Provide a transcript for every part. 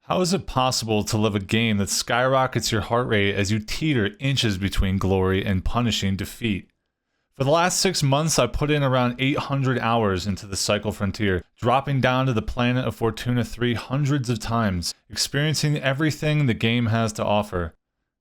How is it possible to live a game that skyrockets your heart rate as you teeter inches between glory and punishing defeat? For the last 6 months, I put in around 800 hours into the Cycle Frontier, dropping down to the planet of Fortuna 3 hundreds of times, experiencing everything the game has to offer.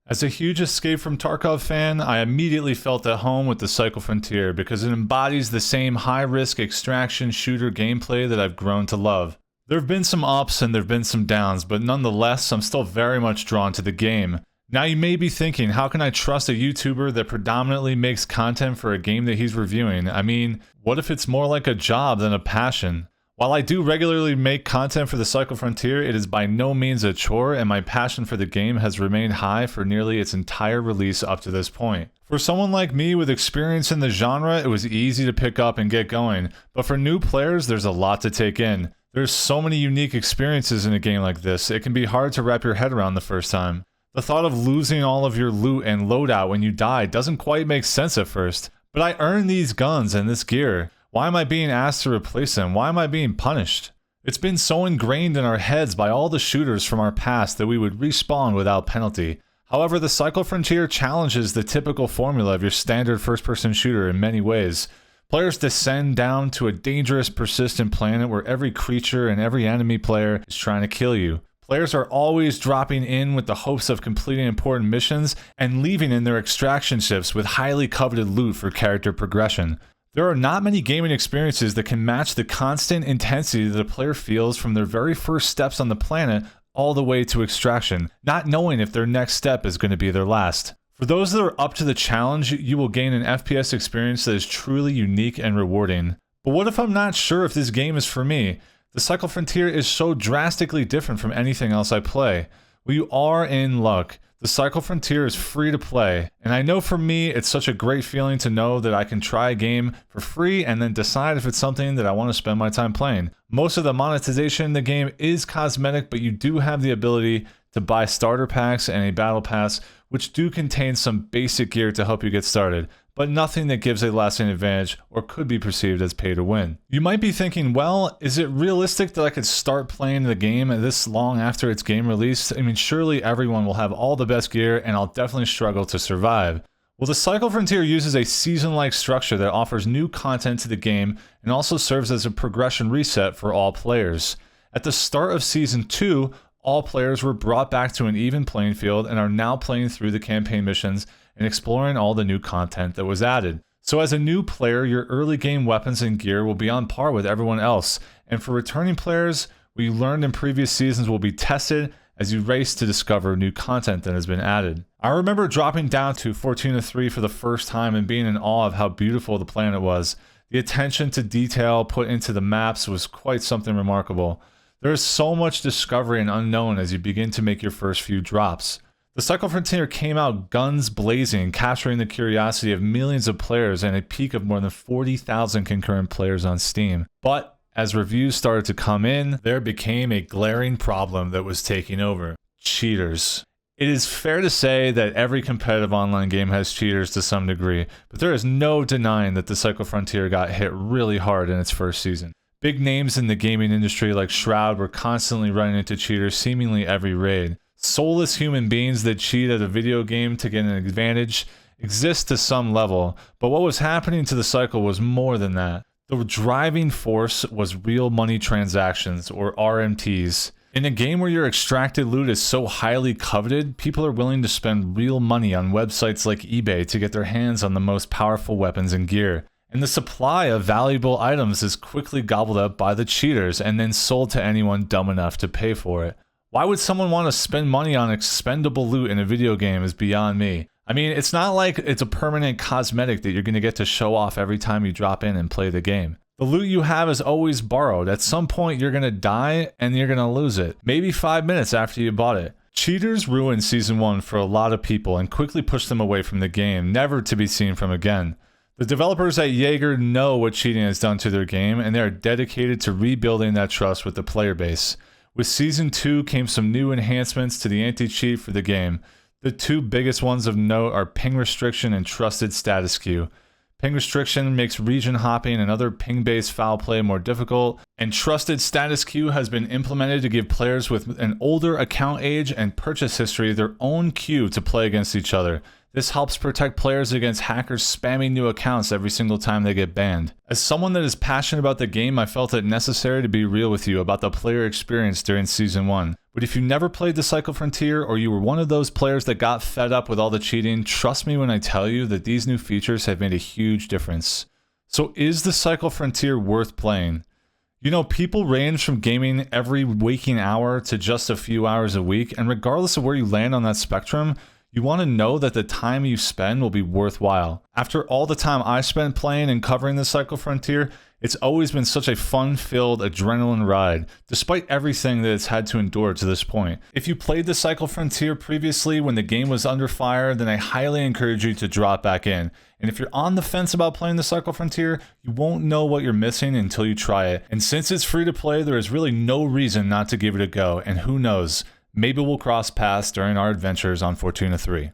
As a huge Escape from Tarkov fan, I immediately felt at home with the Cycle Frontier because it embodies the same high-risk extraction shooter gameplay that I've grown to love. There have been some ups and there have been some downs, but nonetheless, I'm still very much drawn to the game. Now you may be thinking, how can I trust a YouTuber that predominantly makes content for a game that he's reviewing? I mean, what if it's more like a job than a passion? While I do regularly make content for the Cycle Frontier, it is by no means a chore, and my passion for the game has remained high for nearly its entire release up to this point. For someone like me with experience in the genre, it was easy to pick up and get going, but for new players, there's a lot to take in. There's so many unique experiences in a game like this, it can be hard to wrap your head around the first time. The thought of losing all of your loot and loadout when you die doesn't quite make sense at first. But I earned these guns and this gear. Why am I being asked to replace them? Why am I being punished? It's been so ingrained in our heads by all the shooters from our past that we would respawn without penalty. However, the Cycle Frontier challenges the typical formula of your standard first-person shooter in many ways. Players descend down to a dangerous, persistent planet where every creature and every enemy player is trying to kill you. Players are always dropping in with the hopes of completing important missions and leaving in their extraction ships with highly coveted loot for character progression. There are not many gaming experiences that can match the constant intensity that a player feels from their very first steps on the planet all the way to extraction, not knowing if their next step is going to be their last. For those that are up to the challenge, you will gain an FPS experience that is truly unique and rewarding. But what if I'm not sure if this game is for me? The Cycle Frontier is so drastically different from anything else I play. Well, you are in luck. The Cycle Frontier is free to play, and I know for me it's such a great feeling to know that I can try a game for free and then decide if it's something that I want to spend my time playing. Most of the monetization in the game is cosmetic, but you do have the ability to buy starter packs and a battle pass, which do contain some basic gear to help you get started, but nothing that gives a lasting advantage or could be perceived as pay to win. You might be thinking, well, is it realistic that I could start playing the game this long after its game release? I mean, surely everyone will have all the best gear and I'll definitely struggle to survive. Well, the Cycle Frontier uses a season-like structure that offers new content to the game and also serves as a progression reset for all players. At the start of Season 2, all players were brought back to an even playing field and are now playing through the campaign missions and exploring all the new content that was added. So as a new player, your early game weapons and gear will be on par with everyone else, and for returning players, what you learned in previous seasons will be tested as you race to discover new content that has been added. I remember dropping down to Fortuna 3 for the first time and being in awe of how beautiful the planet was. The attention to detail put into the maps was quite something remarkable. There is so much discovery and unknown as you begin to make your first few drops. The Cycle Frontier came out guns blazing, capturing the curiosity of millions of players and a peak of more than 40,000 concurrent players on Steam. But as reviews started to come in, there became a glaring problem that was taking over: cheaters. It is fair to say that every competitive online game has cheaters to some degree, but there is no denying that the Cycle Frontier got hit really hard in its first season. Big names in the gaming industry like Shroud were constantly running into cheaters seemingly every raid. Soulless human beings that cheat at a video game to get an advantage exist to some level, but what was happening to the Cycle was more than that. The driving force was real money transactions, or RMTs. In a game where your extracted loot is so highly coveted, people are willing to spend real money on websites like eBay to get their hands on the most powerful weapons and gear. And the supply of valuable items is quickly gobbled up by the cheaters and then sold to anyone dumb enough to pay for it. Why would someone want to spend money on expendable loot in a video game is beyond me. I mean, it's not like it's a permanent cosmetic that you're going to get to show off every time you drop in and play the game. The loot you have is always borrowed. At some point you're going to die and you're going to lose it, maybe 5 minutes after you bought it. Cheaters ruined Season 1 for a lot of people and quickly pushed them away from the game, never to be seen from again. The developers at Jaeger know what cheating has done to their game, and they are dedicated to rebuilding that trust with the player base. With Season 2 came some new enhancements to the anti-cheat for the game. The two biggest ones of note are ping restriction and trusted status queue. Ping restriction makes region hopping and other ping-based foul play more difficult, and trusted status queue has been implemented to give players with an older account age and purchase history their own queue to play against each other. This helps protect players against hackers spamming new accounts every single time they get banned. As someone that is passionate about the game, I felt it necessary to be real with you about the player experience during Season 1. But if you never played the Cycle Frontier, or you were one of those players that got fed up with all the cheating, trust me when I tell you that these new features have made a huge difference. So is the Cycle Frontier worth playing? You know, people range from gaming every waking hour to just a few hours a week, and regardless of where you land on that spectrum, you want to know that the time you spend will be worthwhile. After all the time I spent playing and covering the Cycle Frontier, it's always been such a fun-filled adrenaline ride, despite everything that it's had to endure to this point. If you played the Cycle Frontier previously when the game was under fire, then I highly encourage you to drop back in. And if you're on the fence about playing the Cycle Frontier, you won't know what you're missing until you try it. And since it's free to play, there is really no reason not to give it a go, and who knows, maybe we'll cross paths during our adventures on Fortuna 3.